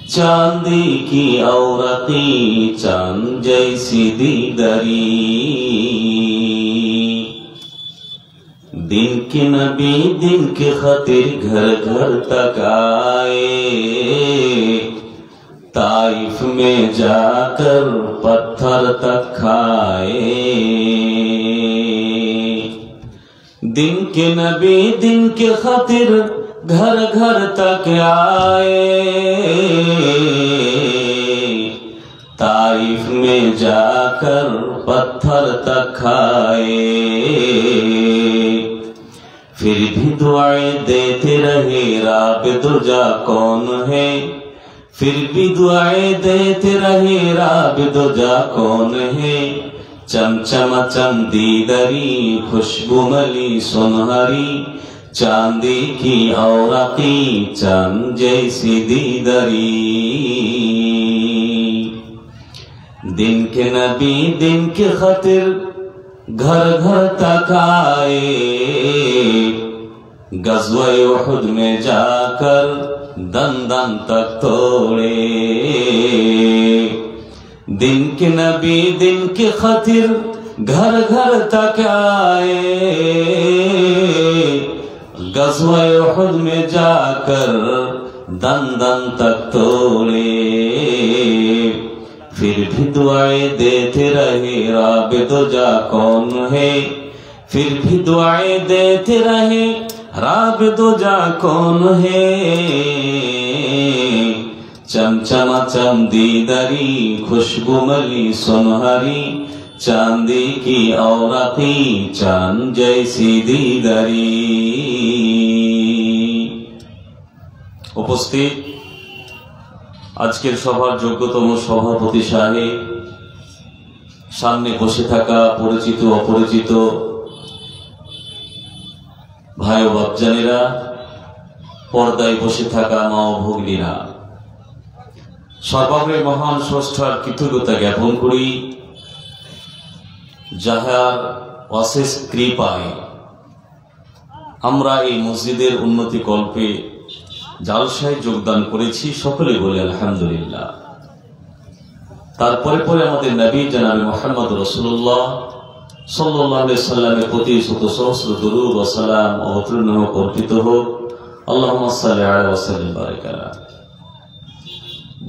चांदी की औरती चांद जैसी दीदारी, दिन के नबी दिन के खातिर घर घर तक आए, ताइफ में जाकर पत्थर तक खाए। दिन के नबी दिन के खातिर घर घर तक आए, ताइफ में जाकर पत्थर तक खाए। फिर भी दुआएं देते रहे राबिदुजा कौन है, फिर भी दुआएं देते रहे राबिदुजा कौन है। चमचमाचम दीदरी खुशबू मली सुनहरी, चांदी की औरती चांद जैसी दीदरी। दिन के नबी दिन के खातिर घर घर तक आए, गज़वा-ए उहुद में जाकर दंदन तक तोड़े। दिन के नबी दिन के खातिर घर घर तक आए, गज़वा-ए उहुद में जाकर दंदन तक तोड़े। फिर भी दुआएं देते रहे राबिदुजा कौन है, फिर भी दुआएं देते रहे राबिदुजा कौन है। चमचमाचम दीदरी खुशबू मली सुनहरी, चांदी की औरती चांद जैसी दीदरी। उपस्थित আজকের সভার যোগ্যতম সভাপতি সাহেব, সামনে বসে থাকা পরিচিত অপরিচিত ভাই ও বাপজানেরা, পর্দায় বসে থাকা মা ও ভগ্নীরা, সর্বাগ্রে মহান স্রষ্টার কৃতজ্ঞতা জ্ঞাপন করি, যাহার অশেষ কৃপায় আমরা এই মসজিদের উন্নতি কল্পে জালসায় যোগদান করেছি। সকলে বলে আলহামদুলিল্লাহ। তারপরে পরে আমাদের নবী জনাবে মুহাম্মদ রাসূলুল্লাহ সাল্লাল্লাহু আলাইহি সাল্লামের প্রতি শত সহস্র দরুদ ও সালাম অবতীর্ণ হোক, অর্পিত হোক। আল্লাহুম্মা সাল্লি আলা ওয়া সাল্লিম বারিক আলা।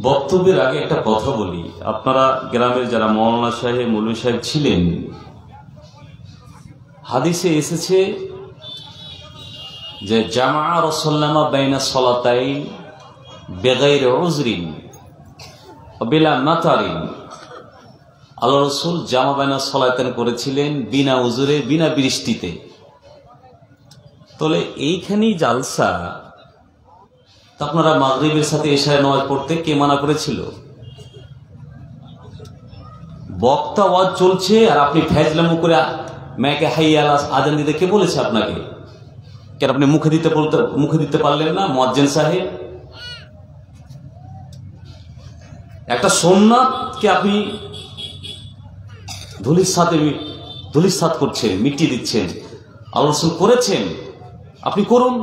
বক্তব্যের আগে একটা কথা বলি, আপনারা গ্রামের যারা মাওলানা সাহেব মৌলভী সাহেব ছিলেন, হাদিসে এসেছে যে জামা রাসূলুল্লাহ বাইনা সালাতাইন বিগাইরি উযরিন ওয়া বিলা মাতারিন। আল্লাহ রাসূল জামা বাইনা সালাতাইন করেছিলেন বিনা উযরে, বিনা বৃষ্টিতে। তাহলে এইখানেই জালসা, আপনারা মাগরিবের সাথে এশার নামাজ পড়তে কে মানা করেছিল? বক্তা ওয়াজ চলছে আর আপনি ফেজলামু করে মেয়েকে হাইয়া আলা আজান দিতে কে বলেছে আপনাকে? কেন আপনি মুখে দিতে পারলেন না? মুয়াজ্জিন সাহেব, একটা সুন্নাতকে আপনি ধুলিসাৎ করছেন, মিটিয়ে দিচ্ছেন। আল্লাহ রাসূল করেছেন, আপনি করুন।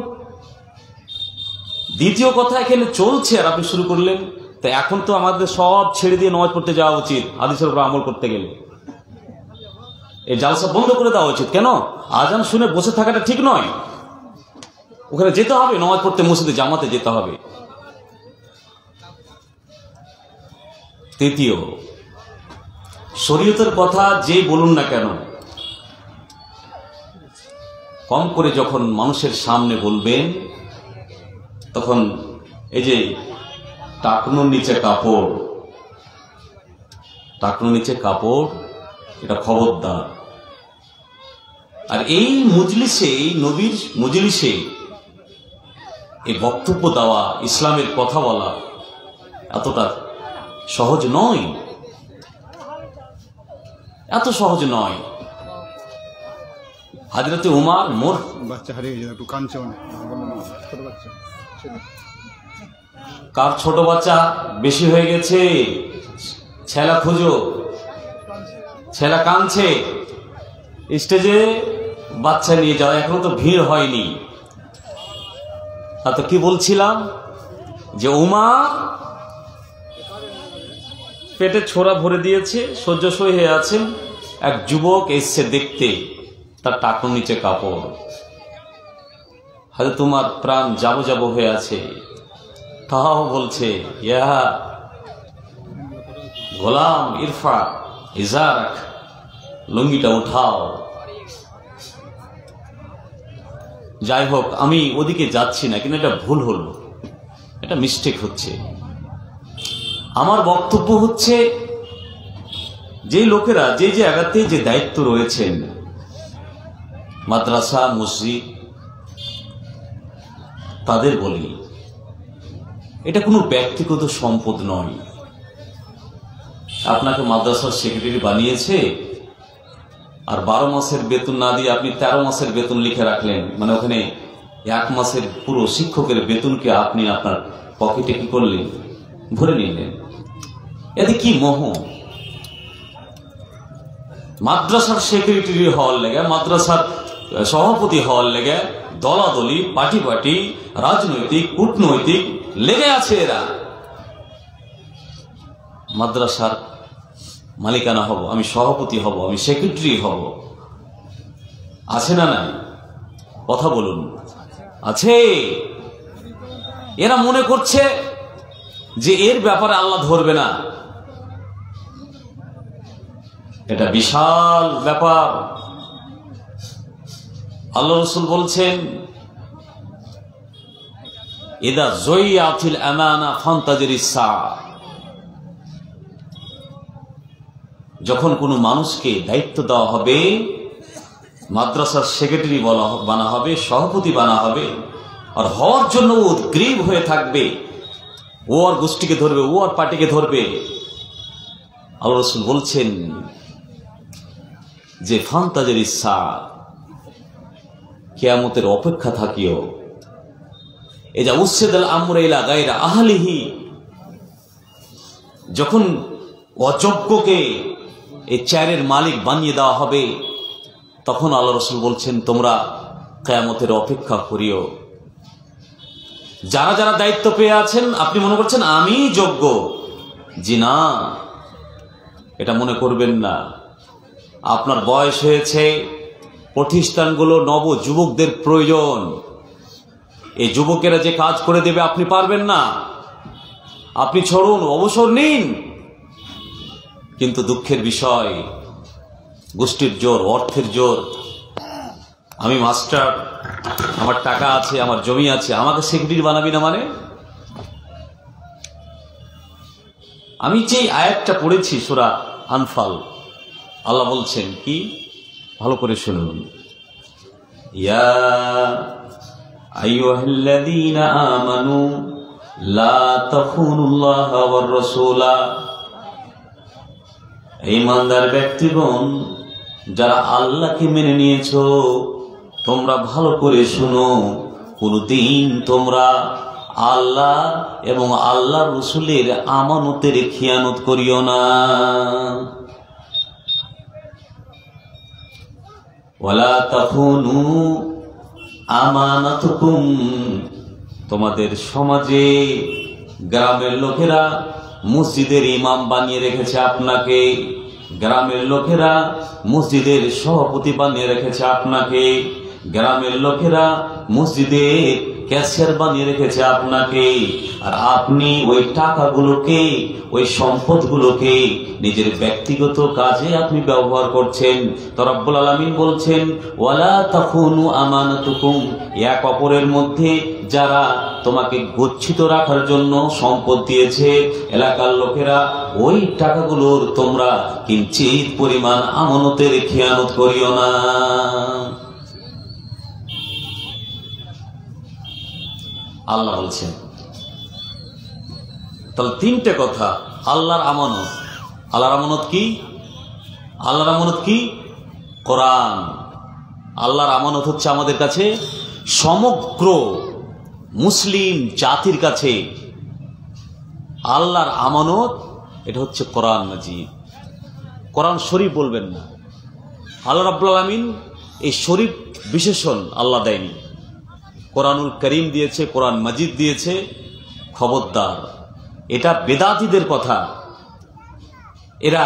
দ্বিতীয় কথা, এখানে চলছে আর আপনি শুরু করলেন। তো এখন তো আমাদের সব ছেড়ে দিয়ে নামাজ পড়তে যাওয়া উচিত, হাদিসের উপর আমল করতে গেলে। এই জালসা বন্ধ করে দেওয়া উচিত। কেন? আজান শুনে বসে থাকাটা ঠিক নয়, ওখানে যেতে হবে, নামাজ পড়তে মসজিদে জামাতে যেতে হবে। তৃতীয়, শরীয়তের কথা যেই বলুন না কেন, কম করে যখন মানুষের সামনে বলবেন, তখন এই যে টাকনুর নিচে কাপড়, এটা খবরদার। আর এই মজলিসে, এই নবীর মজলিসে এই বক্তব্য দেওয়া, ইসলামের কথা বলা এতটা সহজ নয়, এত সহজ নয়। হযরত উমর, মোর বাচ্চা হারিয়ে গেছে, একটু কাঁদছে, ছোট বাচ্চা। কার ছোট বাচ্চা বেশি হয়ে গেছে? ছেলা খুঁজো, ছেলা কাঁদছে। স্টেজে বাচ্চা নিয়ে যাওয়া, এখনো তো ভিড় হয়নি। তা তো কি বলছিলাম, যে উমার পেটে ছোরা ভরে দিয়েছে, শয্যাশয়ী হয়ে আছেন, এক যুবক এসছে দেখতে, তার টাকুর নিচে কাপড়, হয়তো তোমার প্রাণ যাবো যাবো হয়ে আছে, তাও বলছে ইয়া গোলাম ইরফা ইজারাক, লুঙ্গিটা উঠাও। যাই হোক, আমি ওদিকে যাচ্ছি না, কিন্তু এটা ভুল হলো, এটা মিস্টেক হচ্ছে। আমার বক্তব্য হচ্ছে, যে লোকেরা যে যে জায়গাতে যে দায়িত্ব রয়েছেন, মাদ্রাসা মসজিদ, তাদের বলি এটা কোনো ব্যক্তিগত সম্পদ নয়। আপনাকে মাদ্রাসার সেক্রেটারি বানিয়েছে, আর 12 মাসের বেতন না দিয়ে আপনি 13 মাসের বেতন লিখে রাখলেন, মানে ওখানে 1 মাসের পুরো শিক্ষকের বেতনকে আপনি আপনার পকেটে কি করলেন, ভরে নিলেন। এতে কি মোহ? মাদ্রাসার সেক্রেটারি হওয়ার লেগে, মাদ্রাসার সভাপতি হওয়ার লেগে দলাদলি, পার্টি পার্টি, রাজনৈতিক, কূটনৈতিক লেগে আছে এরা। মাদ্রাসার মালিকানা হব, আমি সভাপতি হব, আমি সেক্রেটারি হব, আছে না নাই? কথা বলুন, আছে। এরা মনে করছে যে এর ব্যাপারে আল্লাহ ধরবে না। এটা বিশাল ব্যাপার। আল্লাহ রাসূল বলছেন, ইদা যুইয়াতিল আমানা ফান্তাজিরিস সাআ, যখন কোনো মানুষকে দায়িত্ব দেওয়া হবে, মাদ্রাসার সেক্রেটারি বানা হবে, সভাপতি বানা হবে, আর হওয়ার জন্য উদ্গ্রীব হয়ে থাকবে, ও আর গোষ্ঠীকে ধরবে, ও আর পার্টিকে ধরবে। আল্লাহ রাসূল বলছেন যে ফান্তাজিরিস সাআ, কিয়ামতের অপেক্ষা থাকিও। এই যে উসিদাল আমরু ইলা গায়রা আহলিহি, যখন অযোগ্যকে এই চেয়ারের মালিক বানিয়ে দেওয়া হবে, তখন আল্লাহ রাসূল বলছেন তোমরা কিয়ামতের অপেক্ষা করিও। যারা যারা দায়িত্ব পেয়ে আছেন, আপনি মনে করছেন আমি যোগ্য, জি না, এটা মনে করবেন না। আপনার বয়স হয়েছে, প্রতিষ্ঠানগুলো নব যুবকদের প্রয়োজন। এই যুবকেরা যে কাজ করে দেবে আপনি পারবেন না, আপনি ছাড়ুন, অবসর নিন। কিন্তু দুঃখের বিষয়, গোষ্ঠীর জোর, অর্থের জোর, আমি মাস্টার, আমার টাকা আছে, আমার জমি আছে, আমাকে সেক্রেটারি বানাবি না মানে? আমি যে আয়াতটা পড়েছি সূরা আনফাল, আল্লাহ বলছেন কি, ভালো করে শুনুন, ইয়া আইয়ুহাল্লাযীনা আমানু লা তাখুনুল্লাহা ওয়ার রাসূলা, ঈমানদার ব্যক্তিগণ যারা আল্লাহকে মেনে নিয়েছো, তোমরা ভালো করে শুনো, কোনদিন তোমরা আল্লাহ এবং আল্লাহর রাসূলের আমানতের খিয়ানত করিও না। ওয়ালা তাখুনু আমানাতুকুম, তোমাদের সমাজে গ্রামের লোকেরা মসজিদের ইমাম বানিয়ে রেখেছে আপনাকে, গ্রামের লোকেরা মসজিদের সভাপতি বানিয়ে রেখেছে আপনাকে, গ্রামের লোকেরা মসজিদের ক্যাশিয়ার বানিয়ে রেখেছে আপনাকে, আর আপনি ওই টাকাগুলোকে, ওই সম্পদগুলোকে নিজের ব্যক্তিগত কাজে আপনি ব্যবহার করছেন। তো রব্বুল আলামিন বলছেন ওয়ালা তাখুনু আমানাতুকুম, এক অপরের মধ্যে যারা তোমাকে গচ্ছিত রাখার জন্য সম্পদ দিয়েছে, এলাকার লোকেরা, ওই টাকাগুলোর তোমরা কিঞ্চিত পরিমাণ আমানতের খেয়ানত করিও না। আল্লাহ বলছেন। তাহলে তিনটে কথা, আল্লাহর আমানত। আল্লাহর আমানত কি? আল্লাহর আমানত কি? কোরআন। আল্লাহর আমানত হচ্ছে আমাদের কাছে, সমগ্র মুসলিম জাতির কাছে আল্লাহর আমানত, এটা হচ্ছে কোরআন মাজিদ। কোরআন শরীফ বলবেন না, আল্লাহ রাব্বুল আলামিন এই শরীফ বিশেষণ আল্লাহ দেয়নি, কোরআনুল করিম দিয়েছে, কোরআন মাজিদ দিয়েছে। খবরদার, এটা বেদাতীদের কথা। এরা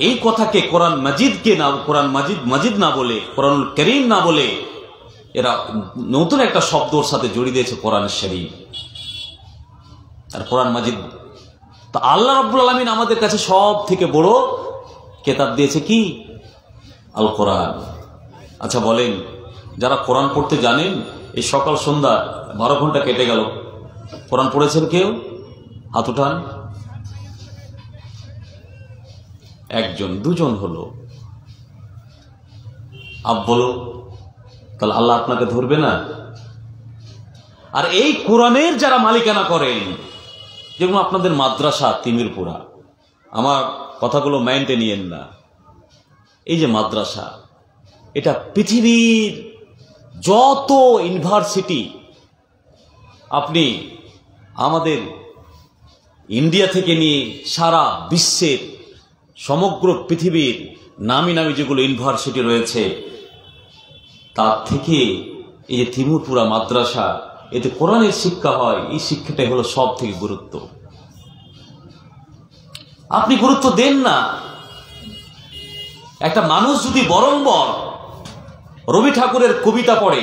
এই কথাকে কোরআন মাজিদকে না, কোরআন মাজিদ না বলে, কোরআনুল কারীম না বলে এরা নতুন একটা শব্দর সাথে জড়িয়ে দিয়েছে কোরআন শরীফ আর কোরআন মাজিদ। তো আল্লাহ রাব্বুল আলামিন আমাদের কাছে সব থেকে বড় কিতাব দিয়েছে কি? আল কোরআন। আচ্ছা বলেন, যারা কোরআন পড়তে জানেন, এই সকাল সন্ধ্যা 12 ঘন্টা কেটে গেল, কোরআন পড়েছেন কেউ? হাত উঠান। একজন, দুজন হলো। বলো, তাহলে আল্লাহ আপনাকে ধরবে না? আর এই কোরআনের যারা মালিকানা করেন, যেমন আপনাদের মাদ্রাসা তিমিরপুরা, আমার কথাগুলো মাইন্ডে নিয়েন না, এই যে মাদ্রাসা, এটা পৃথিবীর যত ইউনিভার্সিটি, আপনি আমাদের ইন্ডিয়া থেকে নিয়ে সারা বিশ্বের সমগ্র পৃথিবীর নামি নামি যেগুলো ইউনিভার্সিটি রয়েছে, তার থেকে এই যে তিমুরপুরা মাদ্রাসা, এতে কোরআনের শিক্ষা হয়, এই শিক্ষাটাই হলো সব থেকে গুরুত্ব। আপনি গুরুত্ব দেন না। একটা মানুষ যদি বরংবর রবি ঠাকুরের কবিতা পড়ে,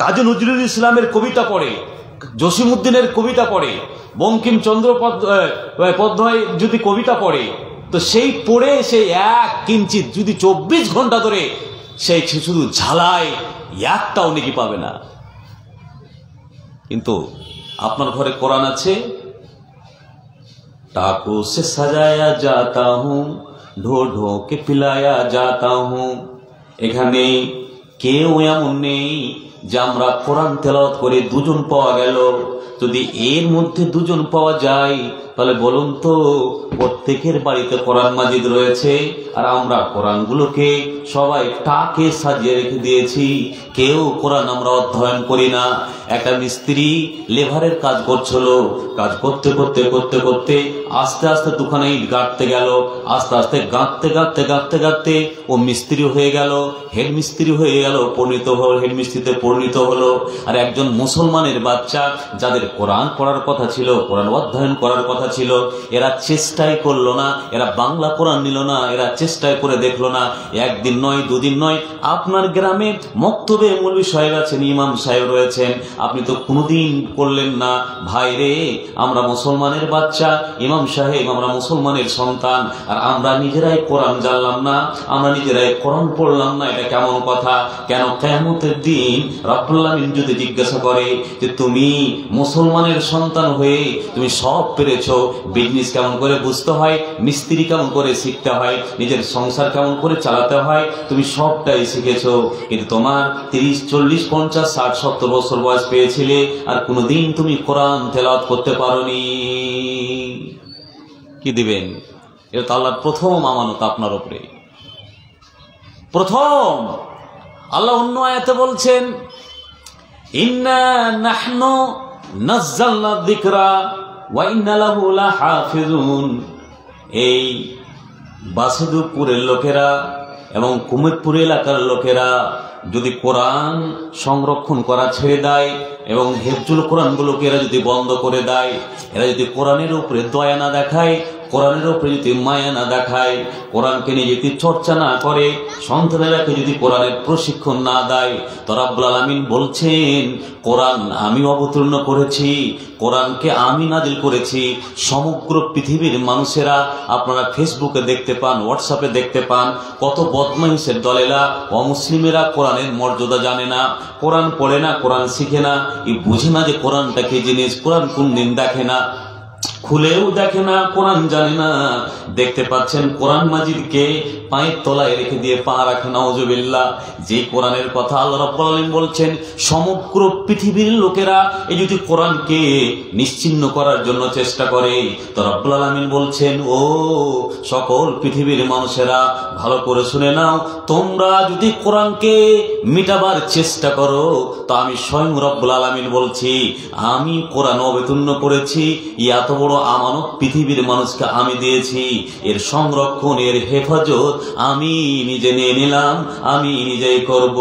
কাজী নজরুল ইসলামের কবিতা পড়ে, জসিমউদ্দিনের কবিতা পড়ে, বঙ্কিমচন্দ্র চট্টোপাধ্যায় যদি কবিতা পড়ে, তো সেই পড়ে সেই এক কিঞ্চিত যদি 24 ঘন্টা ধরে সেই শুধু ঝালায়, একটাও নেকি পাবে না। কিন্তু আপনার ঘরে কোরআন আছে, टाकों से सजाया जाता हूँ, ढो ढो के पिलाया जाता हूँ। এখানে কেউ এমন নেই যে আমরা কোরআন তেলাওয়াত করে দুজন পাওয়া গেল। যদি এর মধ্যে দুজন পাওয়া যায়, তাহলে বলুন তো, প্রত্যেকের বাড়িতে কোরআন মাজিদ রয়েছে, আর আমরা কোরআনগুলোকে সবাই টাকে সাজিয়ে রেখে দিয়েছি। কেউ কোরআন আমরা অধ্যয়ন করি না। একটা মিস্ত্রি লেভারের কাজ করছিল, কাজ করতে করতে করতে করতে আস্তে আস্তে দোকানে ইট গাঁথতে গেল, আস্তে আস্তে গাঁথতে গাঁথতে গাঁথতে গাঁথতে ও মিস্ত্রি হয়ে গেল, হেড মিস্ত্রি হয়ে গেল, পরিণত হলো, হেড মিস্ত্রিতে পরিণত হলো। আর একজন মুসলমানের বাচ্চা, যাদের কোরআন পড়ার কথা ছিল, কোরআন অধ্যয়ন করার কথা ছিল, এরা চেষ্টাই করলো না, এরা বাংলা কোরআন নিল না, এরা চেষ্টাই করে দেখলো না। একদিন নয়, দুদিন নয়, আপনার গ্রামে মক্তবে মৌলভী সাহেব আছেন, ইমাম সাহেব রয়েছেন, আপনি তো কোনোদিন করলেন না, ভাই রে, আমরা মুসলমানের বাচ্চা, ইমাম সাহেব, আমরা মুসলমানের সন্তান, আর আমরা নিজেরাই কোরআন জানলাম না, আমরা নিজেরাই কোরআন পড়লাম না, এটা কেমন কথা? কেন কিয়ামতের দিন রব্বুল আমিন যদি জিজ্ঞাসা করে যে তুমি মুসলমানের সন্তান হয়ে তুমি সব পেরেছো, বিজনেস কেমন করে বুঝতে হয়, মিস্ত্রি কেমন করে শিখতে হয়, নিজের সংসার কেমন করে চালাতে হয়, তুমি সবটাই শিখেছো, কিন্তু তোমার 30, 40, 50, 60, 70 বছর বয়স পেয়েছিলে, আর কোনোদিন তুমি কোরআন তেলাওয়াত করতে পারোনি। কি দিবেন? এটা তো আল্লাহর প্রথম আমানত আপনার উপরে, প্রথম। আল্লাহ অন্য আয়াতে বলছেন, ইন্না নাহনু নাযালনা যিকরা ওয়া ইন্না লাহু লাহাফিজুন। এই বাসুদেবপুরের লোকেরা এবং কুমিরপুর এলাকার লোকেরা যদি কোরআন সংরক্ষণ করা ছেড়ে দেয় এবং হেফজুল কোরআনগুলোকে এরা যদি বন্ধ করে দেয়, এরা যদি কোরআনের উপরে দয়া না দেখায়, কোরআনের উপরে যদি মায়া না দেখায়, কোরআনকে নিয়ে যদি চর্চা না করে, সন্তানেরাকে যদি কোরআনের প্রশিক্ষণ না দেয়, তো রব্বুল আলামিন বলছেন, কোরআন আমি অবতীর্ণ করেছি, কোরআনকে আমি নাজিল করেছি। সমগ্র পৃথিবীর মানুষেরা, আপনারা ফেসবুকে দেখতে পান, হোয়াটসঅ্যাপে দেখতে পান, কত বদমাইশের দলেরা, অমুসলিমেরা কোরআনের মর্যাদা জানে না, কোরআন পড়ে না, কোরআন শিখে না, এই বুঝে না যে কোরআনটা কি জিনিস, কোরআন কোন দিন দেখে না, খুলেও দেখে না, কোরআন জানে না। দেখতে পাচ্ছেন কোরআন মাজিদকে পায়ের তলায় রেখে দিয়ে পা রাখে, নাউজুবিল্লাহ। যে কোরআনের কথা আল্লাহ রাব্বুল আলামিন বলছেন, সমগ্র পৃথিবীর লোকেরা এই যদি কোরআনকে নিশ্চিহ্ন করার জন্য চেষ্টা করে, তো রাব্বুল আলামিন বলছেন, ও সকল পৃথিবীর মানুষেরা ভালো করে শুনে নাও, তোমরা যদি কোরআনকে মিটাবার চেষ্টা করো, তো আমি স্বয়ং রাব্বুল আলামিন বলছি, আমি কোরআন অবতীর্ণ করেছি, এত বড় আমানত পৃথিবীর মানুষকে আমি দিয়েছি, এর সংরক্ষণ, এর হেফাজত আমি নিজে নিয়ে নিলাম, আমি নিজেই করব।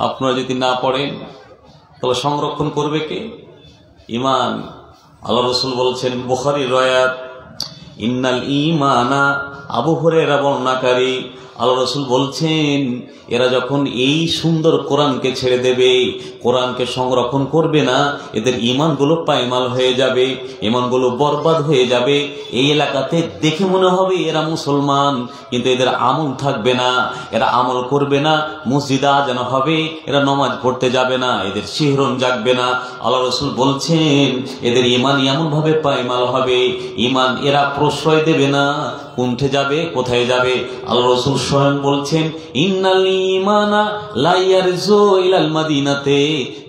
আপনারা যদি না পড়েন, তাহলে সংরক্ষণ করবে কে? ইমান। আল্লাহ রসুল বলছেন, বুখারীর রওয়ায়াত, ইন্নাল ঈমানা, আবু হুরায়রা বর্ণনাকারী, আল্লাহ রসুল বলছেন এরা যখন এই সুন্দর কোরআনকে ছেড়ে দেবে, কোরআনকে সংরক্ষণ করবে না, এদের ঈমানগুলো পায়মাল হয়ে যাবে, ঈমানগুলো বরবাদ হয়ে যাবে। এই এলাকাতে দেখে মনে হবে এরা মুসলমান, কিন্তু এদের আমল থাকবে না, এরা আমল করবে না। মসজিদে আজান হবে, এরা নামাজ পড়তে যাবে না, এদের শিহরণ জাগবে না। আল্লাহ রসুল বলছেন এদের ঈমান এমন ভাবে পায়মাল হবে, ঈমান এরা প্রশ্রয় দেবে না। কোনঠে যাবে, কোথায় যাবে? আল্লাহ রসুল স্বয়ং বলছেন, ইন্নাল ঈমানা লা ইয়ারজু ইলাল মাদিনাতে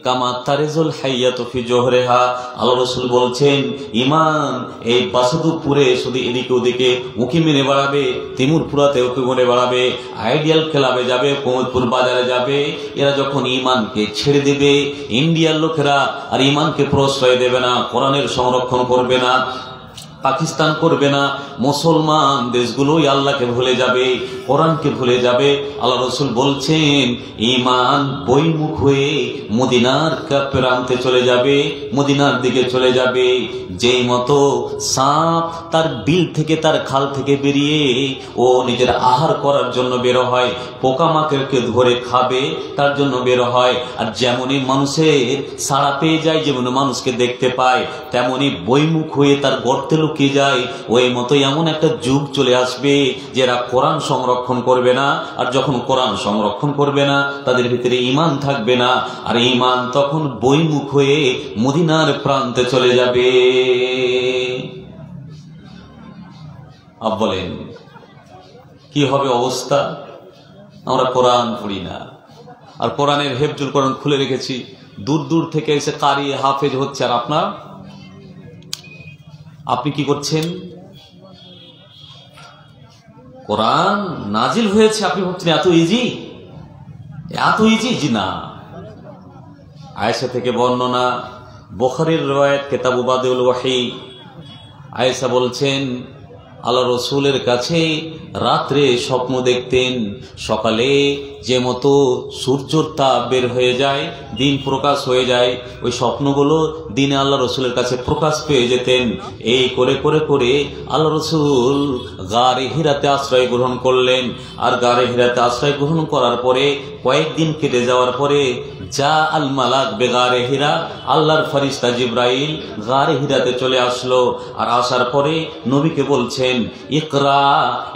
কামা তারজুল হাইয়াতু ফি জোহরিহা। আল্লাহ রসুল বলছেন ঈমান এই বাসুদপুরে শুধু এদিকে ওদিকে উঁকি মেরে বেড়াবে, তিমুরপুরাতে উঁকি মেরে বেড়াবে, আইডিয়াল ক্লাবে যাবে, কোমরপুর বাজারে যাবে। এরা যখন ঈমানকে ছেড়ে দেবে, ইন্ডিয়ার লোকেরা আর ঈমানকে প্রশ্রয় দেবে না, কোরআনের সংরক্ষণ করবে না, পাকিস্তান করবে না, মুসলমান দেশগুলোই আল্লাহকে ভুলে যাবে, কোরআনকে ভুলে যাবে। আল্লাহ রসুল বলছেন ঈমান বইমুখ হয়ে মদিনার প্রান্তে চলে যাবে, মদিনার দিকে চলে যাবে। যেই মতো সাপ তার বিল থেকে, তার খাল থেকে বেরিয়ে ও নিজের আহার করার জন্য বের হয়, পোকামাকড়কে ধরে খাবে তার জন্য বের হয়, আর যেমনই মানুষের সাড়া পেয়ে যায়, যেমন মানুষকে দেখতে পায়, তেমনি বইমুখ হয়ে তার গর্তে লুকিয়ে যায়। ওই মতো এমন একটা যুগ চলে আসবে যারা কোরআন সংরক্ষণ করবে না, আর যখন কোরআন সংরক্ষণ করবে না তাদের ভিতরে ঈমান থাকবে না, আর ঈমান তখন বইমুখ হয়ে মদিনার প্রান্তে চলে যাবে। আপ বলেন কি হবে অবস্থা? আমরা কোরআন পড়ি না, আর কোরআনের হেফজুল কোরআন খুলে রেখেছি, দূর দূর থেকে এসে কারি হাফেজ হচ্ছে, আর আপনি কি করছেন? কোরআন নাজিল হয়েছে, আপনি ভাবছেন এত ইজি, এত ইজি? জি না। আয়েশা থেকে বর্ণনা, বুখারীর রওয়ায়াত, কিতাবু বাদিউল ওয়াহী। আয়েশা বলছেন আল্লাহ রসুলের কাছে রাত্রে স্বপ্ন দেখতেন, সকালে যে মতো সূর্যর তাপ বের হয়ে যায়, দিন প্রকাশ হয়ে যায়, ওই স্বপ্নগুলো দিনে আল্লাহ রসুলের কাছে প্রকাশ পেয়ে যেতেন। এই করে করে করে আল্লাহ রসুল গারে হিরাতে আশ্রয় গ্রহণ করলেন, আর গারে হিরাতে আশ্রয় গ্রহণ করার পরে কয়েকদিন কেটে যাওয়ার পরে যা আল মালাক বেগারে হিরা, আল্লাহর ফেরেশতা জিবরাইল গারে হিরাতে চলে আসলো, আর আসার পরে নবীকে বলছেন ইকরা,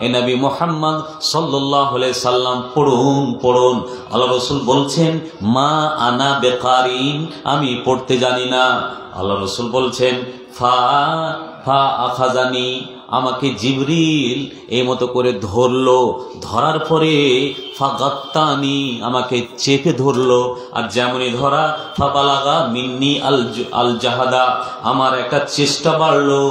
এ নবী মুহাম্মদ সাল্লাল্লাহু আলাইহি সাল্লাম পড়ুন পড়ুন। আল্লাহ রসুল বলছেন মা আনা বেকারিন, আমি পড়তে জানি না। আল্লাহ রসুল বলছেন ফা ফা আখাজানি, আমাকে জিবরিল এই মতো করে ধরলো, ধরার পরে ফাগাত্তানি, আমাকে চেপে ধরলো, আর যেমনই ধরা ফাবালাগা মিন্নি আল জাহাদা, আমার একটা চেষ্টা বাড়লো।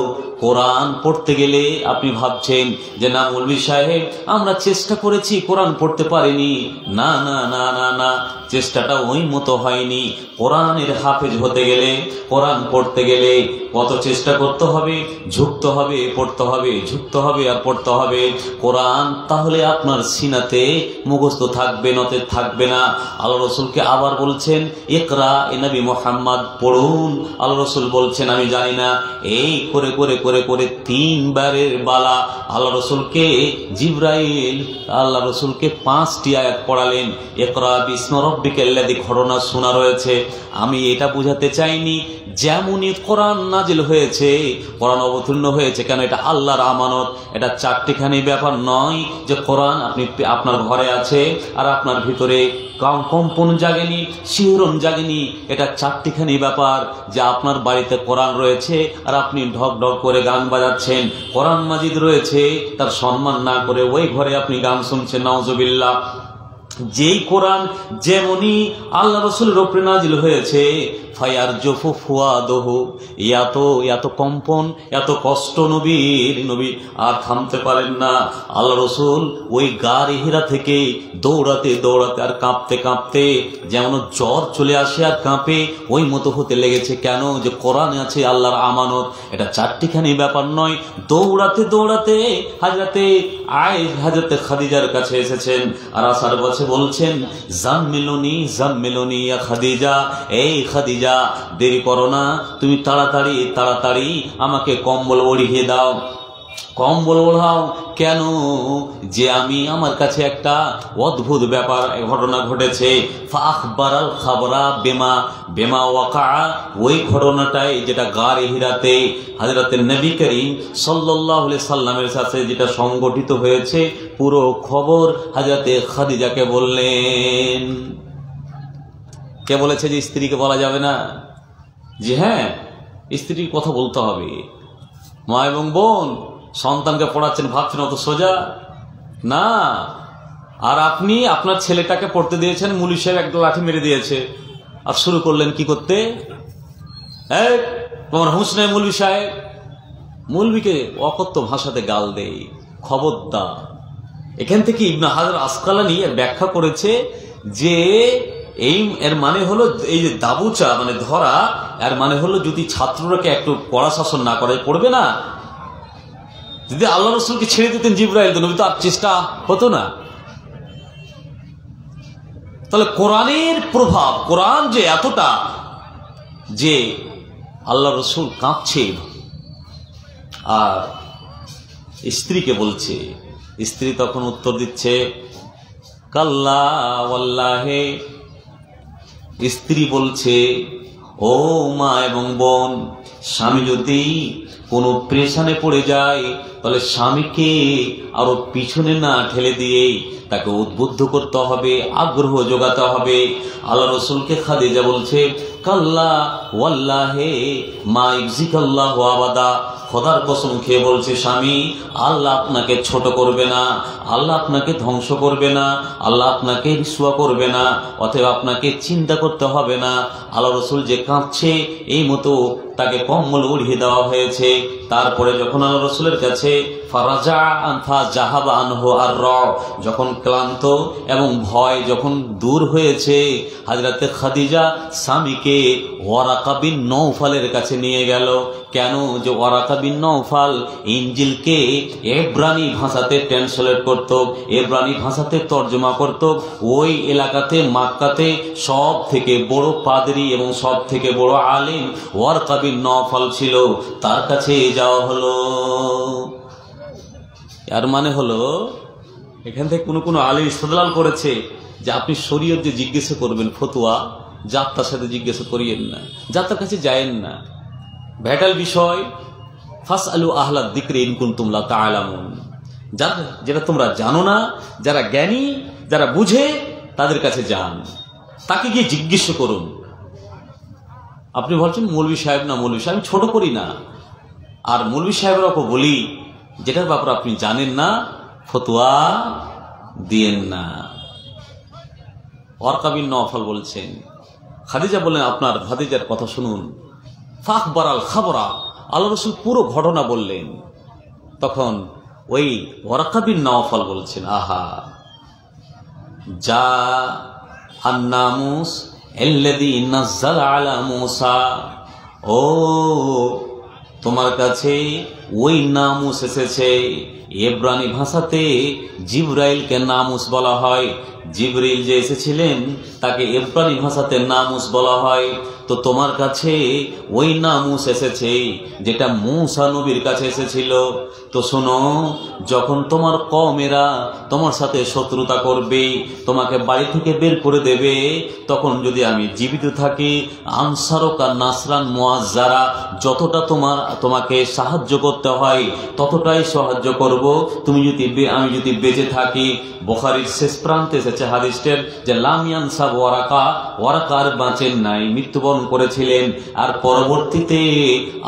কোরআন পড়তে গেলে আপনি ভাবছেন যে না মৌলভী সাহেব আমরা চেষ্টা করেছি, কোরআন পড়তে পারিনি। না না না না না, চেষ্টাটা ওই মতো হয়নি। কোরআনের হাফেজ হতে গেলে, কোরআন পড়তে গেলে কত চেষ্টা করতে হবে, ঝুঁকতে হবে, পড়তে হবে, ঝুঁকতে হবে আর পড়তে হবে। কোরআন তাহলে আপনার সিনাতে মুখস্থ থাকবে, নতে থাকবে না। আল্লাহ রসুলকে আবার বলছেন ইকরা, এ নবী মুহাম্মদ পড়ুন। আল্লাহ রসুল বলছেন আমি জানি না। এই করে করে করে করে তিনবারের বালা আল্লাহ রসুলকে জিবরাইল আল্লাহ রসুলকে 5টি আয়াত পড়ালেন। ইকরা বিস্মি রাব্বিকাল্লাযী ঘটনা শোনা রয়েছে। আমি এটা বুঝাতে চাইনি যেমনই কোরআন নাজিল হয়েছে, কোরআন অবতীর্ণ হয়েছে, কেন এটা আল্লাহর আমানত, এটা চারটিখানি ব্যাপার নয় যে কোরআন আপনার ঘরে আছে আর আপনার ভিতরে কম্পন জাগেনি, শিহরণ জাগেনি। এটা চারটিখানি ব্যাপার যে আপনার বাড়িতে কোরআন রয়েছে আর আপনি ঢক ঢক করে গান বাজাচ্ছেন, কোরআন মাজিদ রয়েছে তার সম্মান না করে ওই ঘরে আপনি গান শুনছেন, নাউজুবিল্লাহ। যেই কোরআন যেমনই আল্লাহ রসুলের উপরে নাজিল হয়েছে ফায়ারজুফু ফুয়াদুহু, এত কম্পন, এত কষ্ট নবী আর থামতে পারেন না। আল্লাহ রসুল ওই গারে হিরা থেকে দৌড়াতে দৌড়াতে আর কাঁপতে কাঁপতে যেমন জ্বর চলে আসে আর কাঁপে, ওই মতো হতে লেগেছে। কেন? যে কোরআনে আছে আল্লাহর আমানত, এটা চারটিখানি ব্যাপার নয়। দৌড়াতে দৌড়াতে হাজরতে খাদিজার কাছে এসেছেন আর আসার কাছে বলছেন, জাম্মিলুনি জাম্মিলুনি ইয়া খাদিজা, এই খাদিজা দেরি করো না, তুমি তাড়াতাড়ি আমাকে কম্বল ওড়িয়ে দাও, কম্বল ওড়াও। কেন? যে আমার কাছে একটা অদ্ভুত ব্যাপার ঘটনা ঘটেছে। ফাখবারাল খাবরা বেমা ওয়াকা, ওই ঘটনাটাই যেটা গারে হিরাতে হযরতে নবী করিম সাল্লাল্লাহু আলাইহি সাল্লামের সাথে যেটা সংগঠিত হয়েছে, পুরো খবর হযরতে খাদিজাকে বললেন। কে বলেছে যে স্ত্রীকে বলা যাবে না? জি হ্যাঁ, স্ত্রীর কথা বলতে হবে। মা এবং বোন সন্তানকে পড়াচ্ছেন, ভাবছেন অত সোজা না। আর আপনি আপনার ছেলেটাকে পড়তে দিয়েছেন, মুলি সাহেব একটা লাঠি মেরে দিয়েছে, আর শুরু করলেন কি করতে? তোমার হুঁশ নেই মুলবি সাহেব? মুলবিকে অকথ্য ভাষাতে গাল দেয়, খবরদার। এখান থেকে ইবনে হাজার আসকালানী এর ব্যাখ্যা করেছে যে এর মানে হলো এই যে দাবুচা মানে ধরা, এর মানে হলো যদি ছাত্ররাকে একটু কড়া শাসন না করে পড়বে না। যদি আল্লাহ রসুলকে ছেড়ে দিতেন জিবরাইল, তো নবী তো আর চেষ্টা হতো না। তাহলে কোরআনের প্রভাব, কোরআন যে এতটা যে আল্লাহ রসুল কাঁপছে আর স্ত্রীকে বলছে, স্ত্রী তখন উত্তর দিচ্ছে কাল্লা ওয়াল্লাহে। স্ত্রী বলছে, ও মা এবং বোন, স্বামী যদি কোনো প্রেশানে পড়ে যায় তাহলে স্বামীকে আরো পিছনে না ঠেলে দিয়ে তাকে উদ্বুদ্ধ করতে হবে, আগ্রহ যোগাতে হবে। আল্লাহ রসুলকে খাদিজা বলছে কাল্লা ওয়াল্লাহে মা ইউজিকাল্লাহু আবাদা, খোদার কসম খেয়ে বলছে স্বামী, আল্লাহ আপনাকে ছোট করবে না, আল্লাহ আপনাকে ধ্বংস করবে না, আল্লাহ আপনাকে রিসওয়া করবে না, অতএব আপনাকে চিন্তা করতে হবে না। আল্লাহ রসুল যে কাঁদছে, এই মতো তাকে কম্বল উড়িয়ে দেওয়া হয়েছে। তারপরে যখন আল্লাহ রসুলের কাছে যখন ক্লান্ত এবং ভয় যখন দূর হয়েছে, হযরতে খাদিজা স্বামীকে ওয়ারাকা বিন নওফালের কাছে নিয়ে গেল। কেন? যে ওয়ারাকা বিন নওফাল ইনজিলকে এব্রানি ভাষাতে ট্রান্সলেট করত, এব্রানি ভাষাতে তর্জমা করত। ওই এলাকাতে মক্কাতে সব থেকে বড় পাদরি এবং সব থেকে বড় আলিম ওয়ারাকা বিন নওফাল ছিল, তার কাছে যাওয়া হলো। এর মানে হলো এখান থেকে কোনো আলিম ইস্তেদলাল করেছে যে আপনি শরীয়ত যে জিজ্ঞাসা করবেন ফতোয়া, যাত্রার সাথে জিজ্ঞাসা করিয়েন না, যাত্রার কাছে যায়েন না। ভ্যাটাল বিষয় ফাসআলু আহলা যিকরি ইন কুনতুম লা তা'লামুন, যেটা তোমরা জানো না, যারা জ্ঞানী, যারা বুঝে, তাদের কাছে যান, তাকে গিয়ে জিজ্ঞেস করুন। আপনি বলছেন মৌলভী সাহেব না, মৌলভী সাহেব ছোট করি না, আর মৌলভী সাহেবরাও বলি যেটার ব্যাপারে আপনি জানেন না ফতোয়া দিয়েন না। ওয়ারাকা বিন নওফাল বলছেন, খাদিজা বললেন আপনার ভাতিজার কথা শুনুন। ফাখবারাল খাবরা, আল্লাহ রাসূল পুরো ঘটনা বললেন। তখন ওই ওয়ারাকা বিন নওফাল বলছেন, আহা যা আন-নামুস আল্লাযী নাযালা আলা মূসা, ও তোমার কাছে ওই নামুস এসেছে। এব্রানি ভাষাতে জিবরাইলকে নামুস বলা হয়। জিবরিল যে এসেছিলেন তাকে এব্রানি ভাষাতে নামুস বলা হয়। তো তোমার কাছে ওই নামুস এসেছে যেটা মূসা নবীর কাছে এসেছিল। তো শোনো, যখন তোমার কওমেরা তোমার সাথে শত্রুতা করবে, তোমাকে বাড়ি থেকে বের করে দেবে, তখন যদি আমি জীবিত থাকি, আনসারকা নাসরান মুআজ্জারা, যতটা তোমাকে সাহায্য করতে হয় ততটাই সাহায্য করব। আমি যদি বেঁচে থাকি, বুখারীর শেষ প্রান্তে এসেছে এসেছে হাদিসের যে লাম ইয়ানসাব ওয়ারাকা, ওয়ারাকার বাঁচেন নাই, মৃত্যুবরণ করেছিলেন। আর পরবর্তীতে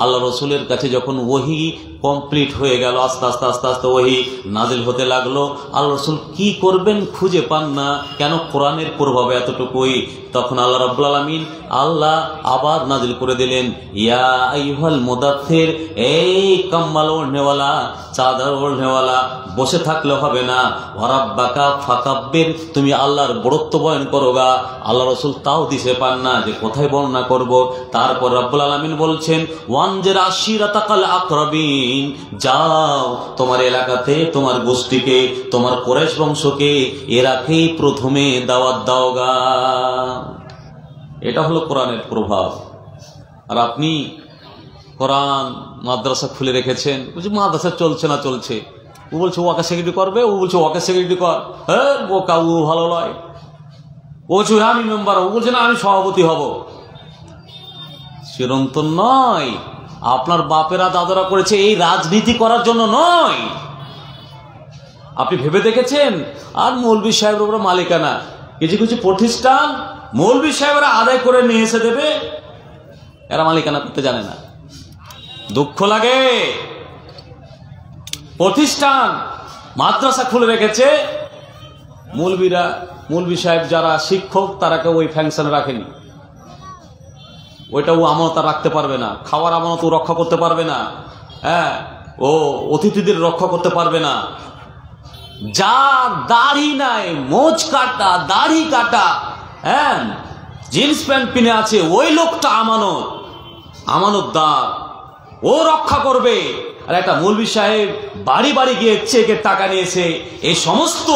আল্লাহ রসুলের কাছে যখন ওহী কমপ্লিট হয়ে গেল, আস্তে আস্তে আস্তে আস্তে ওহী নাজিল হতে লাগলো, আল্লাহ রসুল কি করবেন খুঁজে পান না, কেন কোরআনের প্রভাবে এতটুকুই। তখন আল্লাহ রাব্বুল আলামিন আল্লাহ আবার নাজিল করে দিলেন, ইয়া আইয়ুহাল মুদাথ্থির, এই কম্বল ওড়নেওয়ালা, চাদর ওড়নেওয়ালা, বসে থাকলে হবে না, ওয়ারাব্বাকা ফাকাব্বির, তুমি আল্লাহর বড়ত্ব বয়ন করো গা। আল্লাহ রসুল তাও দিতে পান না যে কোথায় বর্ণনা করব। তারপর রাব্বুল আলামিন বলছেন, ওয়ানজির আশিরাতাকাল আকরাবিন, যাও তোমার এলাকাতে তোমার গোষ্ঠীকে, তোমার কুরাইশ বংশকে এরাকেই প্রথমে দাওয়াত দাও গা। এটা হলো কোরআনের প্রভাব। আর আপনি কোরআন মাদ্রাসা খুলে রেখেছেন, বলছি মাদ্রাসা চলছে না, চলছে। ও বলছে ওয়াকা সেক্রেটারি করবে, ও বলছে ওয়াকা সেক্রেটারি কর, হ্যাঁ বোকা, ও ভালো নয়। ও বলছে আমি মেম্বার, ও বলছে না আমি সভাপতি হব। চিরন্তন নয়, আপনার বাপেরা দাদারা করেছে এই রাজনীতি করার জন্য নয়। আপনি ভেবে দেখেছেন? আর মৌলভী সাহেবের উপরে মালিকানা কিছু কিছু প্রতিষ্ঠান মৌলভী সাহেবরা আদায় করে নিয়ে এসে দেবে, এরা মালিকানা করতে জানে না। দুঃখ লাগে। প্রতিষ্ঠান মাদ্রাসা খুলে রেখেছে, মৌলভীরা, মৌলভী সাহেব যারা শিক্ষক তারা কেউ ওই ফ্যাংশনে রাখেনি। ওইটা ও আমানত রাখতে পারবে না, খাওয়ার আমানত ও রক্ষা করতে পারবে না, হ্যাঁ, ও অতিথিদের রক্ষা করতে পারবে না। যার দাড়ি নাই, মোচ কাটা, দাড়ি কাটা, হ্যাঁ, জিন্স প্যান্ট পিনে আছে, ওই লোকটা আমানত, আমানতদার, ও রক্ষা করবে। আর একটা মৌলভী সাহেব বাড়ি বাড়ি গিয়ে চেকের টাকা নিয়েছে, এই সমস্ত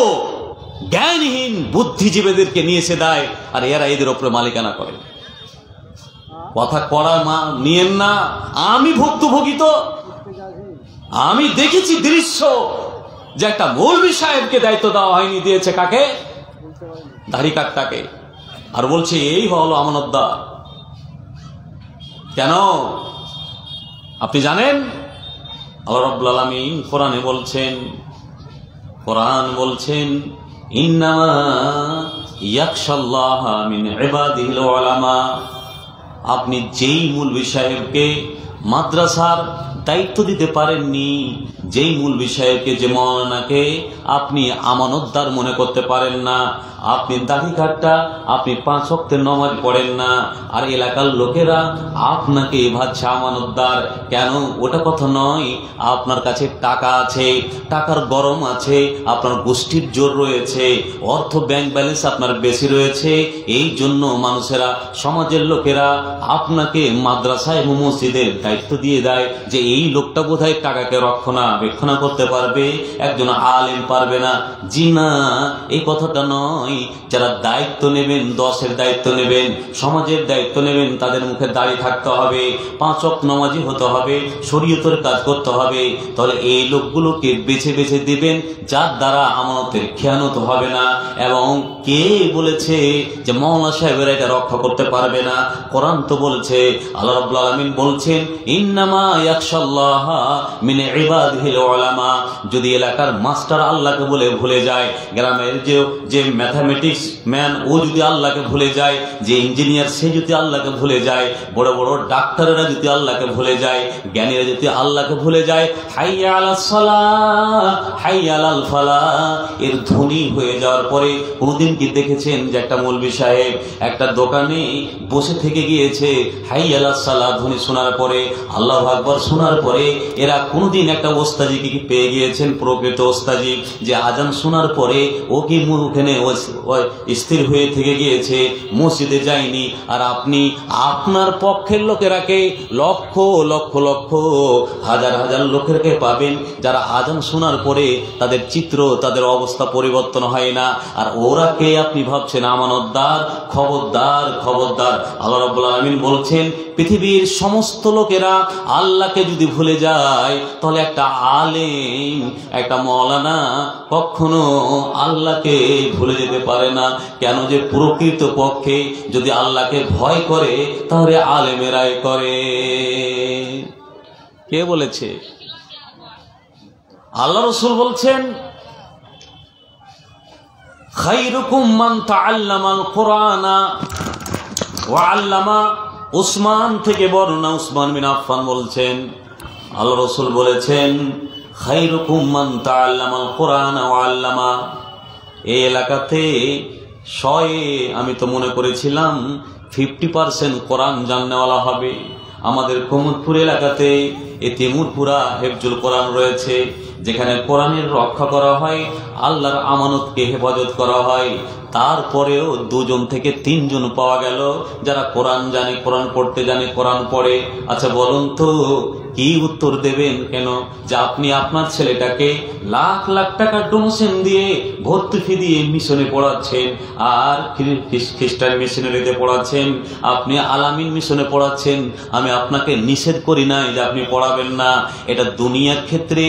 জ্ঞানহীন বুদ্ধিজীবীদেরকে নিয়ে এসে দেয়, আর এরা এদের উপরে মালিকানা করে। কথা করা নিয়েন না। আমি ভুক্তভোগী, তো আমি দেখেছি দৃশ্য যে একটা মৌলভী সাহেবকে দায়িত্ব দেওয়া হয়নি, দিয়েছে কাকে? দাড়ি কাটটাকে। আর বলছে এই হলো আমানতদার। কেন আপনি জানেন? আল্লাহ রাব্বুল আলামিন কোরআনে বলছেন, কোরআন বলছেন, ইন্নামা ইয়াখশাল্লাহা মিন ইবাদিহিল উলামা। আপনি যেই মৌলভী সাহেবকে মাদ্রাসার দায়িত্ব দিতে পারেননি, যেই মৌলভী সাহেবকে, যে মাওলানাকে আপনি আমানতদার মনে করতে পারেন না, আপনি দাড়ি কাটটা, আপনি 5 ওয়াক্তের নামাজ পড়েন না, আর এলাকার লোকেরা আপনাকে ভাবছে আমানতদার। কেন? ওটা কথা নয়। আপনার কাছে টাকা আছে, টাকার গরম আছে, আপনার গোষ্ঠীর জোর রয়েছে, অর্থ ব্যাংক ব্যালেন্স আপনার বেশি রয়েছে, এই জন্য মানুষেরা, সমাজের লোকেরা আপনাকে মাদ্রাসা এবং মসজিদের দায়িত্ব দিয়ে দেয় যে এই লোকটা বোধহয় টাকাকে রক্ষণাবেক্ষণ করতে পারবে, একজন আলেম পারবে না। জি না, এই কথাটা নয়। যারা দায়িত্ব নেবেন, 10-এর দায়িত্ব নেবেন, সমাজের দায়িত্ব নেবেন, তাদের মুখে দাঁড়িয়ে থাকতে হবে, 5 ওয়াক্ত নামাজি হতে হবে, শরীয়তের কাজ করতে হবে। তাহলে এই লোকগুলোকে বেছে বেছে দিবেন, যার দ্বারা আমানতের খেয়ানত হবে না। এবং কে বলেছে যে মাওলানা সাহেবেরা এটা রক্ষা করতে পারবে না? কোরআন তো বলছে, আল্লাহ রাব্বুল আলামিন বলছেন, ইন্নামা ইয়াখশাল্লাহা মিন ইবাদিহিল উলামা। যদি এলাকার মাস্টার আল্লাহকে বলে ভুলে যায়, গ্রামের যে ম্যাথামেটিক্স ম্যান ও যদি আল্লাহকে ভুলে যায়, যে ইঞ্জিনিয়ার সে যদি আল্লাহকে ভুলে যায়, বড় বড় ডাক্তারেরা যদি আল্লাহকে ভুলে যায়, জ্ঞানীরা যদি আল্লাহকে ভুলে যায়, হাইয়া আলাস সালাহ হাইয়া আলাল ফালাহ এর ধ্বনি হয়ে যাওয়ার পরে, কোনদিন কি দেখেছেন যে একটা মৌলভী সাহেব একটা দোকানে বসে থেকে গিয়েছে, হাইয়া আলাস সালাহ ধ্বনি শোনার পরে, আল্লাহু আকবার শোনার পরে, এরা কোনদিন একটা ওস্তাজিকে কি পেয়ে গিয়েছেন, প্রকৃত ওস্তাজি, যে আজান শোনার পরে ও কি ওখানে স্থির হয়ে থেকে গিয়েছে, মসজিদে যায়নি? আর আপনি আপনার পক্ষের লোকেরাকে লক্ষ লক্ষ লক্ষ হাজার হাজার লোকেরকে পাবেন যারা আজান শোনার পরে তাদের চিত্র, তাদের অবস্থা পরিবর্তন হয় না। আর ওরাকে আপনি ভাবছেন আমানতদার। খবরদার, খবরদার। আল্লাহ রাব্বুল আলামিন বলছেন, পৃথিবীর সমস্ত লোকেরা আল্লাহকে যদি ভুলে যায়, তাহলে একটা আলেম, একটা মাওলানা কখনো আল্লাহকে ভুলে যেতে পারে না। কেন? যে প্রকৃত পক্ষে যদি আল্লাহকে ভয় করে, তাহলে আলেমেরাই করে। কে বলেছে? আল্লাহ রাসূল বলছেন, খায়রুকুম মান তাআল্লামাল কুরআনা ওয়া আল্লামা। উসমান থেকে বর্ণনা, উসমান বিন আফফান বলছেন, আল্লাহ রাসূল বলেছেন, খায়রুকুম মান তাআল্লামাল কুরআনা ওয়া আল্লামা। এই এলাকাতে আমি তো মনে করেছিলাম 50% কোরআন জাননেওয়ালা হবে। আমাদের কুমুদপুর এলাকাতে এই তিমুরপুরা হেফজুল কোরআন রয়েছে, যেখানে কোরআনের রক্ষা করা হয়, আল্লাহর আমানতকে হেফাজত করা হয়। তারপরেও 2 থেকে 3 জন পাওয়া গেল যারা কোরআন জানে, কোরআন পড়তে জানে, কোরআন পড়ে। আচ্ছা বলুন তো কি উত্তর দেবেন? কেন যে আপনি আপনার ছেলেটাকে লাখ লাখ টাকা ডোনেশন দিয়ে, ভর্তি ফি দিয়ে মিশনে পড়াচ্ছেন, আর খ্রিস্টান মিশনারিতে পড়াচ্ছেন, আপনি আলামিন মিশনে পড়াচ্ছেন। আমি আপনাকে নিষেধ করি নাই যে আপনি পড়াবেন না, এটা দুনিয়ার ক্ষেত্রে,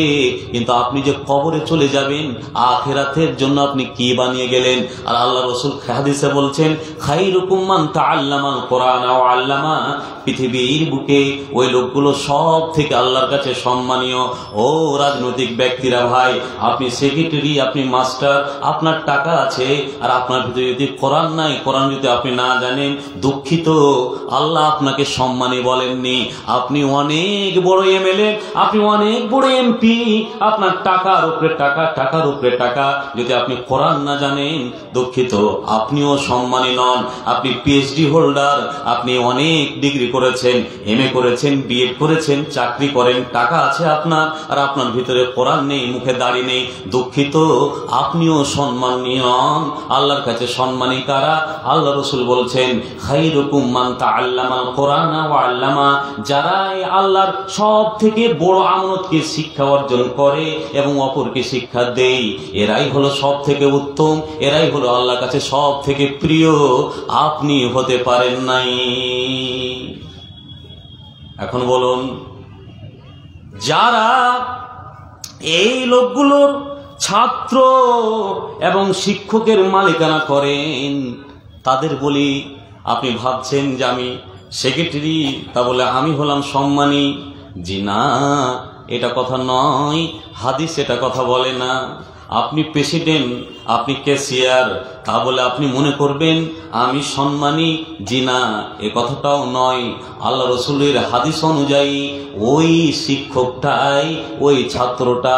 কিন্তু আপনি যে কবরে চলে যাবেন, আখিরাতের জন্য আপনি কি বানিয়ে গেলেন? আর আল্লাহ রাসূল হাদিসে বলছেন, খায়রুকুম মান তাআল্লামাল কুরআনা ওয়া আল্লামা। পৃথিবীর বুকে ওই লোকগুলো সব থেকে আল্লাহর কাছে সম্মানীয়। ও রাজনৈতিক ব্যক্তিরা ভাই, আপনি সেক্রেটারি, আপনি মাস্টার, আপনার টাকা আছে, আর আপনার ভিতরে যদি কোরআন নাই, কোরআন যদি আপনি না জানেন, দুঃখিত, আল্লাহ আপনাকে সম্মানী বলেননি। আপনি অনেক বড় এমএলএ, আপনি অনেক বড় এমপি, আপনার টাকার উপরে টাকা, টাকার উপরে টাকা, যদি আপনি কোরআন না জানেন, দুঃখিত, আপনিও সম্মানী নন। আপনি পিএইচডি হোল্ডার, আপনি অনেক ডিগ্রি করেছেন, এমএ করেছেন, বিএড করেছেন, চাকরি করেন, টাকা আছে আপনার, আর আপনার ভিতরে কোরআন নেই, মুখে দাড়ি নেই, দুঃখিত, আপনিও সম্মানীয় নন। আল্লাহর কাছে সম্মানী কারা? আল্লাহ রাসূল বলছেন, খায়রুকুম মান তাআল্লামাল কুরআনা ওয়া আল্লামা। যারা আল্লাহর সব থেকে বড় আমানতকে শিক্ষা অর্জন করে এবং অপরকে শিক্ষা দেয়, এরাই হলো সব থেকে উত্তম, এরাই হলো আল্লাহর কাছে সব থেকে প্রিয়। আপনি হতে পারেন নাই। এখন বলুন, যারা এই লোকগুলোর ছাত্র এবং শিক্ষকের মালিকানা করেন, তাদের বলি, আপনি ভাবছেন যে আমি সেক্রেটারি, তা বলে আমি হলাম সম্মানী? জি না, এটা কথা নয়, হাদিস এটা কথা বলে না। আপনি প্রেসিডেন্ট, আপনি ক্যাশিয়ার, তা বলে আপনি মনে করবেন আমি সম্মানী? জি না, এ কথাটাও নয়। আল্লাহ রসুলের হাদিস অনুযায়ী ওই শিক্ষকটাই, ওই ছাত্রটা,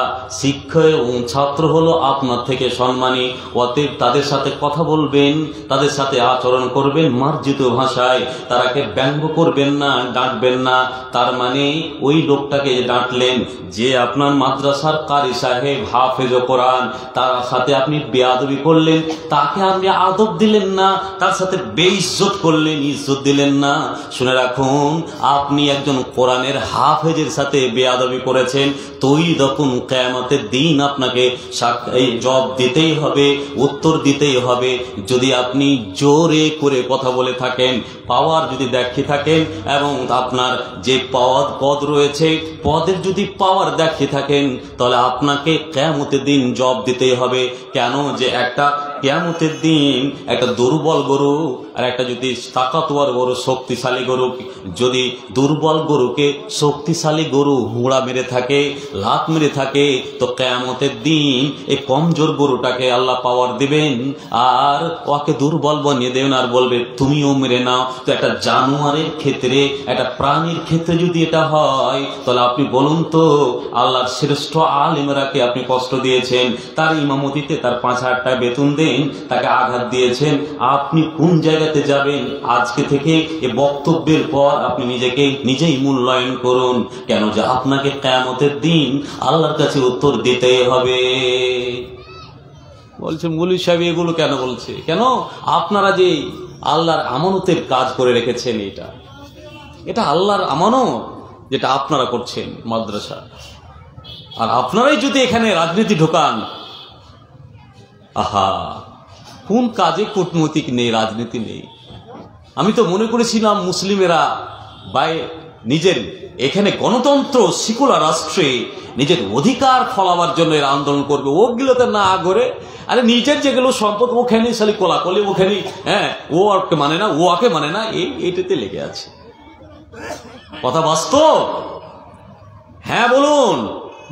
ছাত্র হলো আপনার থেকে সম্মানী। অতএব তাদের সাথে কথা বলবেন, তাদের সাথে আচরণ করবেন মার্জিত ভাষায়, তারাকে ব্যঙ্গ করবেন না, ডাঁটবেন না। তার মানে ওই লোকটাকে ডাঁটলেন যে আপনার মাদ্রাসার কারি সাহেব, হাফেজ কোরআন, তার সাথে আপনি বেয়াদবি করলেন, তাকে আপনি আদব দিলেন না, তার সাথে বেইজ্জত করলেন, ইজ্জত দিলেন না। শুনে রাখুন, আপনি একজন কোরআনের হাফেজের সাথে বেয়াদবি করেছেন, তুই তখন কিয়ামতের দিন আপনাকে জবাব দিতেই হবে, উত্তর দিতেই হবে। যদি আপনি জোরে করে কথা বলে থাকেন, পাওয়ার যদি দেখিয়ে থাকেন, এবং আপনার যে পদ রয়েছে, পদের যদি পাওয়ার দেখিয়ে থাকেন, তাহলে আপনাকে কিয়ামতের দিন জবাব দিতেই হবে। কেন যে একটা কিয়ামতের দিন একটা দুর্বল গরু আর একটা যদি তাকাতওয়ার গরু, শক্তিশালী গরু, যদি দুর্বল গরুকে শক্তিশালী গরু হুঁড়া মেরে থাকে, লাত মেরে থাকে, তো কিয়ামতের দিন এই কমজোর গরুটাকে আল্লাহ পাওয়ার দিবেন আর ওকে দুর্বল বানিয়ে দেবেন, আর বলবে তুমিও মেরে নাও। তো একটা জানোয়ারের ক্ষেত্রে, একটা প্রাণীর ক্ষেত্রে যদি এটা হয়, তাহলে আপনি বলুন তো, আল্লাহর শ্রেষ্ঠ আলেমরাকে আপনি কষ্ট দিয়েছেন, তার ইমামতিতে তার 5,000 টাকা বেতন দেন, তাকে আঘাত দিয়েছেন, আপনি কোন জায়গাতে যাবেন? আজকে থেকে এ বক্তব্যের পর আপনি নিজেকে নিজেই মূল্যায়ন করুন। কেন যে আপনাকে কিয়ামতের দিন আল্লাহর কাছে উত্তর দিতেই হবে। বলছে মৌলভী সাহেব এগুলো কেন বলছে? কেন? আপনারা যে আল্লাহর আমানতের কাজ করে রেখেছেন, এটা আল্লাহর আমানত, যেটা আপনারা করছেন মাদ্রাসা, আর আপনারাই যদি এখানে রাজনীতি ঢোকান, আহা, কোন কাজে কূটনৈতিক নেই, রাজনীতি নেই। আমি তো মনে করেছিলাম মুসলিমেরা নিজের এখানে গণতন্ত্র, সেকুলার রাষ্ট্রে নিজের অধিকার ফলাবার জন্য এরা আন্দোলন করবে, ওগুলোতে না করে, আরে নিজের যেগুলো সম্পদ ওখানে খালি কোলাকলি, ওখানে ও আরকে মানে না, ও আকে মানে না, এইটাতে লেগে আছে। কথা বাস্তব? হ্যাঁ বলুন,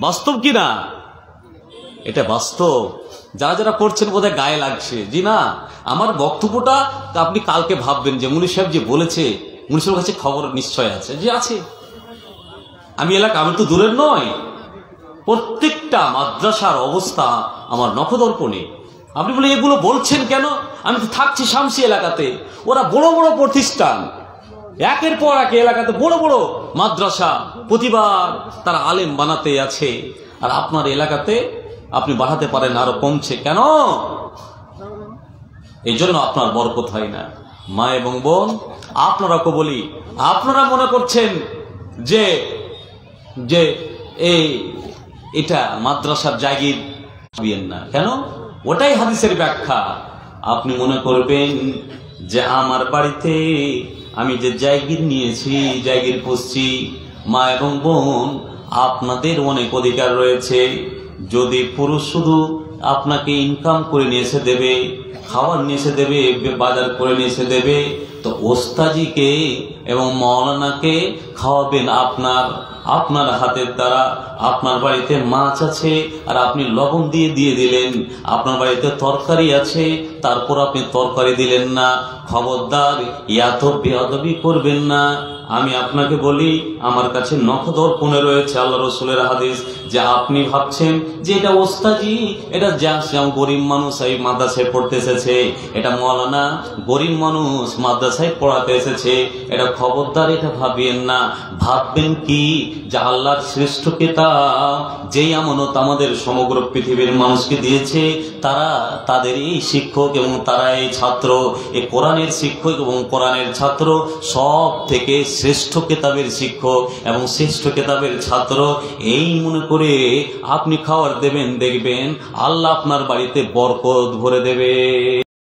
বাস্তব কিনা? এটা বাস্তব। যারা যারা করছেন বোধহয় গায়ে লাগছে। জি না, আমার বক্তব্যটা আপনি কালকে ভাববেন যে মুনি সাহেব যে বলেছে, মুনি সাহেবের কাছে খবর নিশ্চয় আছে। যে আছে, আমি আমি তো দূরের নয়, প্রত্যেকটা মাদ্রাসার অবস্থা আমার নখদর্পণে। আপনি বলে এগুলো বলছেন কেন? আমি তো থাকছি শামসি এলাকাতে, ওরা বড় বড় প্রতিষ্ঠান, একের পর এক এলাকাতে বড় বড় মাদ্রাসা, প্রতিবার তারা আলেম বানাতে আছে। আর আপনার এলাকাতে আপনি বাড়াতে পারেন, আরো কমছে কেন? এই জন্য আপনার বরকত হয় না। মা এবং বোন, আপনারাকে বলি, আপনারা মনে করছেন যে যে এটা মাদ্রাসার জায়গির দিয়েন না কেন? ওটাই হাদিসের ব্যাখ্যা। আপনি মনে করবেন যে আমার বাড়িতে আমি যে জায়গির নিয়েছি, জায়গির পুষছি। মা এবং বোন, আপনাদের অনেক অধিকার রয়েছে। যদি পুরুষ শুধু আপনাকে ইনকাম করে নিয়ে এসে দেবে, খাবার নিয়ে এসে দেবে, বাজার করে নিয়ে এসে দেবে, তো ওস্তাজিকে এবং মৌলানাকে খাওয়াবেন আপনার হাতের দ্বারা। আপনার বাড়িতে মাছ আছে আর আপনি লবণ দিয়ে দিলেন, আপনার বাড়িতে তরকারি আছে তারপর আপনি তরকারি দিলেন না। খবরদার, এত বেয়াদবি করবেন না। আমি আপনাকে বলি, আমার কাছে নখদর্পণে রয়েছে আল্লাহ রসুলের হাদিস, যে আপনি ভাবছেন যে এটা ওস্তাজি, এটা গরিব মানুষ এই মাদ্রাসায় পড়তে এসেছে, এটা মৌলানা গরিব মানুষ মাদ্রাসায় পড়াতে এসেছে, এটা খবরদার এটা ভাবিয়েন না। ভাববেন কি, যে আল্লাহর শ্রেষ্ঠ কিতাব, যেই আমানত আমাদের সমগ্র পৃথিবীর মানুষকে দিয়েছে, তাদের এই শিক্ষক এবং তারা এই ছাত্র, এই কোরআনের শিক্ষক এবং কোরআনের ছাত্র সব থেকে শ্রেষ্ঠ কিতাবের শিক্ষক এবং শ্রেষ্ঠ কিতাবের ছাত্র। এই মনে করে আপনি খাবার দেবেন, দেখবেন আল্লাহ আপনার বাড়িতে বরকত ভরে দেবে।